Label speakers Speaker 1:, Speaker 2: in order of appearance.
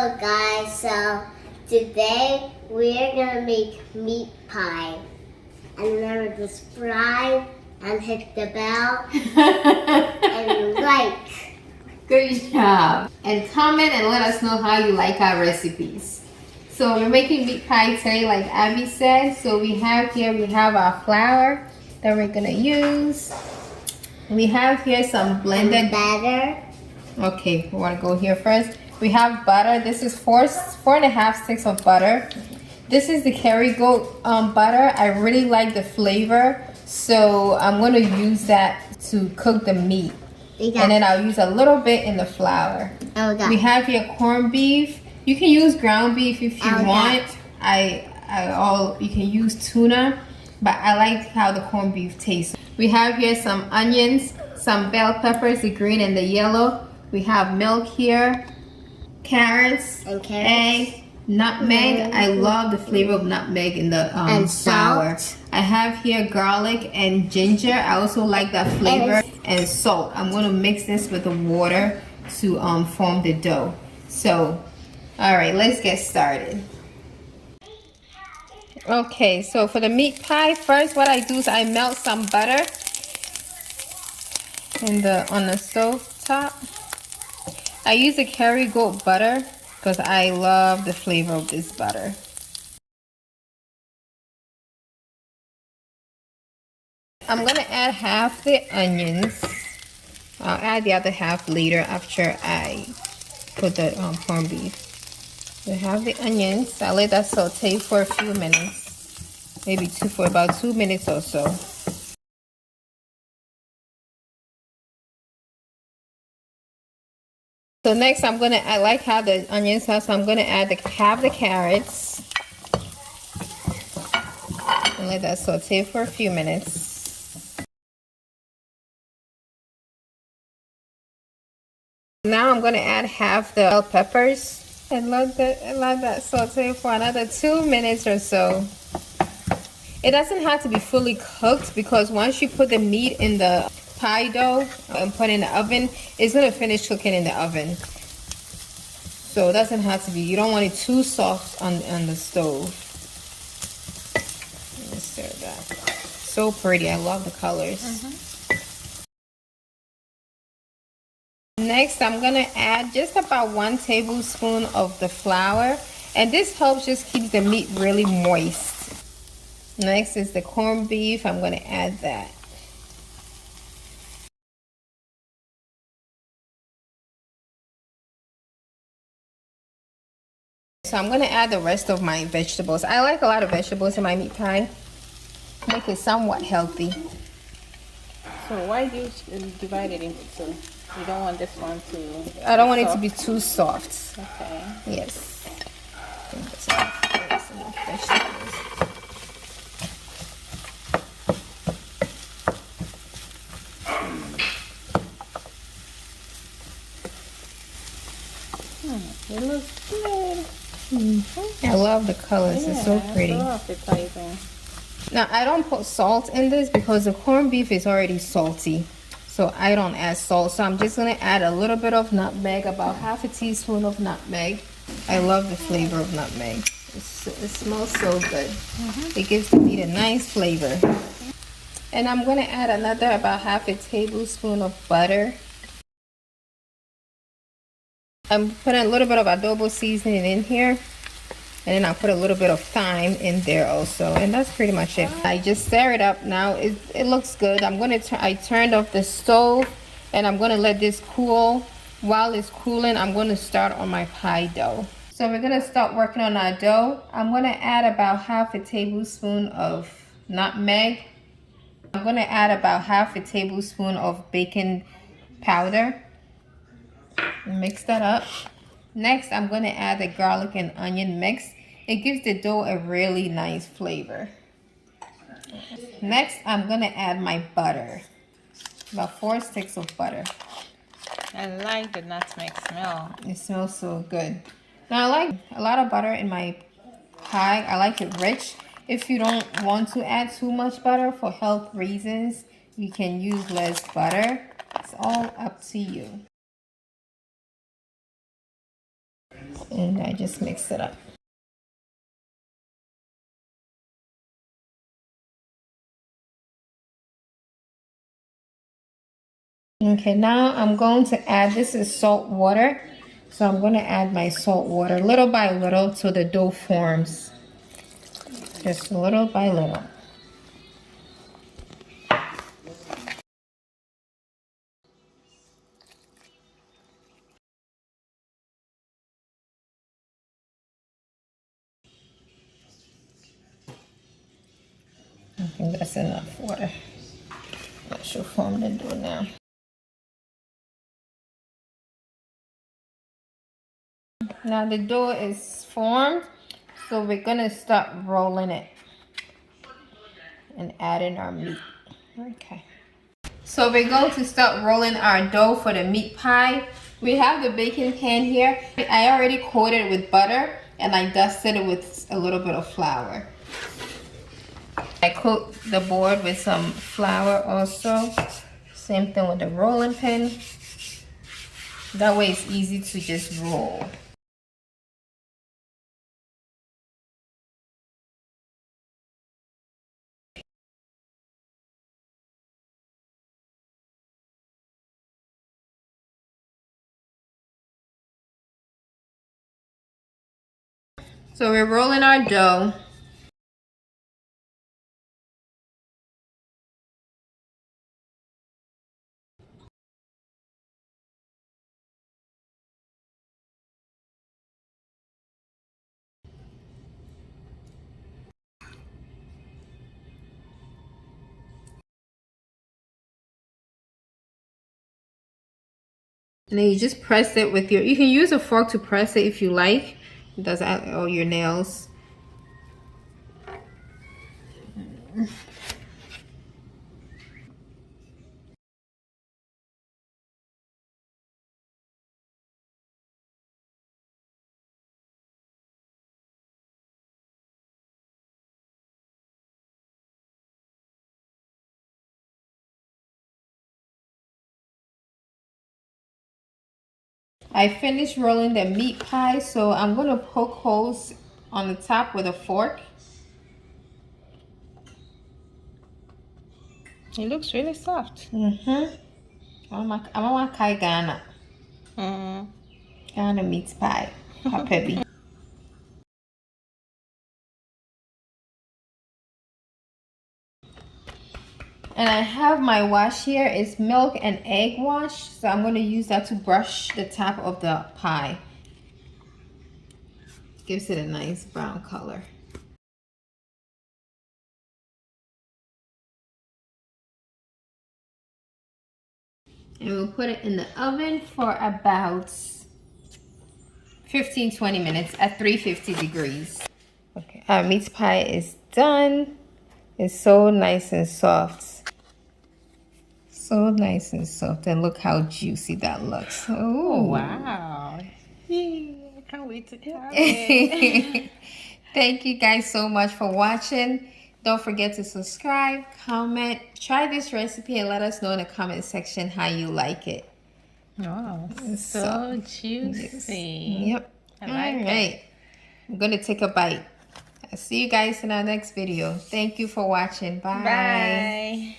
Speaker 1: Hello guys, so today we're gonna make meat pie. And remember to subscribe and hit the bell and like.
Speaker 2: Good job. And comment and let us know how you like our recipes. So we're making meat pie today like Abby said. So we have our flour that we're gonna use. We have here some blended
Speaker 1: butter.
Speaker 2: Okay, we want to go here first. We have butter. This is four and a half sticks of butter. This is the Kerrygold butter. I really like the flavor, so I'm going to use that to cook the meat. And then I'll use a little bit in the flour. We have here corned beef. You can use ground beef if you want. You can use tuna, but I like how the corned beef tastes. We have here some onions, some bell peppers, the green and the yellow. We have milk here, carrots, egg, nutmeg. I love the flavor of nutmeg in the flour. I have here garlic and ginger. I also like that flavor, and salt. I'm going to mix this with the water to form the dough. So, all right, let's get started. Okay, so for the meat pie, first what I do is I melt some butter on the stove top. I use a Kerrygold butter because I love the flavor of this butter. I'm gonna add half the onions. I'll add the other half later after I put the corned beef. So have the onions. I'll let that saute for a few minutes, maybe for about 2 minutes or so. So next I like how the onions are, so I'm gonna half the carrots and let that saute for a few minutes. Now I'm gonna add half the bell peppers and let that saute for another 2 minutes or so. It doesn't have to be fully cooked because once you put the meat in the pie dough and put it in the oven, it's gonna finish cooking in the oven. So it doesn't have to be, you don't want it too soft on the stove. Let me stir that. So pretty, I love the colors. Next, I'm gonna add just about 1 tablespoon of the flour, and this helps just keep the meat really moist. Next is the corned beef. I'm gonna add that. So I'm gonna add the rest of my vegetables. I like a lot of vegetables in my meat pie. Make it somewhat healthy.
Speaker 3: So why do you divide it into two? You don't want this one to...
Speaker 2: I don't want it to be too soft.
Speaker 3: Okay.
Speaker 2: Yes. Some vegetables.
Speaker 3: It looks good.
Speaker 2: I love the colors. It's so pretty.
Speaker 3: So appetizing.
Speaker 2: Now, I don't put salt in this because the corned beef is already salty. So I don't add salt. So I'm just going to add a little bit of nutmeg, about half a teaspoon of nutmeg. I love the flavor of nutmeg. It smells so good. It gives the meat a nice flavor. And I'm going to add another about half a tablespoon of butter. I'm putting a little bit of adobo seasoning in here. And then I'll put a little bit of thyme in there also. And that's pretty much it. I just stir it up now. It looks good. I turned off the stove and I'm going to let this cool. While it's cooling, I'm going to start on my pie dough. So we're going to start working on our dough. I'm going to add about half a tablespoon of nutmeg. I'm going to add about half a tablespoon of baking powder. Mix that up. Next, I'm going to add the garlic and onion mix. It gives the dough a really nice flavor. Next, I'm going to add my butter. About 4 sticks of butter.
Speaker 3: I like the nutmeg smell.
Speaker 2: It smells so good. Now, I like a lot of butter in my pie. I like it rich. If you don't want to add too much butter for health reasons, you can use less butter. It's all up to you. And I just mix it up. Okay, now I'm going to add, this is salt water. So I'm going to add my salt water little by little till the dough forms. Just little by little. I think that's enough water. I should form the dough now. Now the dough is formed, so we're gonna start rolling it and adding our meat. Okay. So we're going to start rolling our dough for the meat pie. We have the baking pan here. I already coated it with butter and I dusted it with a little bit of flour. I coat the board with some flour also. Same thing with the rolling pin. That way it's easy to just roll. So we're rolling our dough. And then you just press it with your, you can use a fork to press it if you like. It doesn't add all your nails. I finished rolling the meat pie, so I'm gonna poke holes on the top with a fork.
Speaker 3: It looks really soft.
Speaker 2: I'm a kai Ghana. Ghana meat pie. Happy. And I have my wash here. It's milk and egg wash. So I'm going to use that to brush the top of the pie. Gives it a nice brown color. And we'll put it in the oven for about 15-20 minutes at 350 degrees. Okay, our meat pie is done. It's so nice and soft. So nice and soft, and look how juicy that looks. Ooh.
Speaker 3: Oh, wow. Yay, I can't wait to have it.
Speaker 2: Thank you guys so much for watching. Don't forget to subscribe, comment, try this recipe, and let us know in the comment section how you like it.
Speaker 3: Oh, so juicy.
Speaker 2: Yep.
Speaker 3: I like it.
Speaker 2: I'm going to take a bite. I'll see you guys in our next video. Thank you for watching. Bye.
Speaker 3: Bye.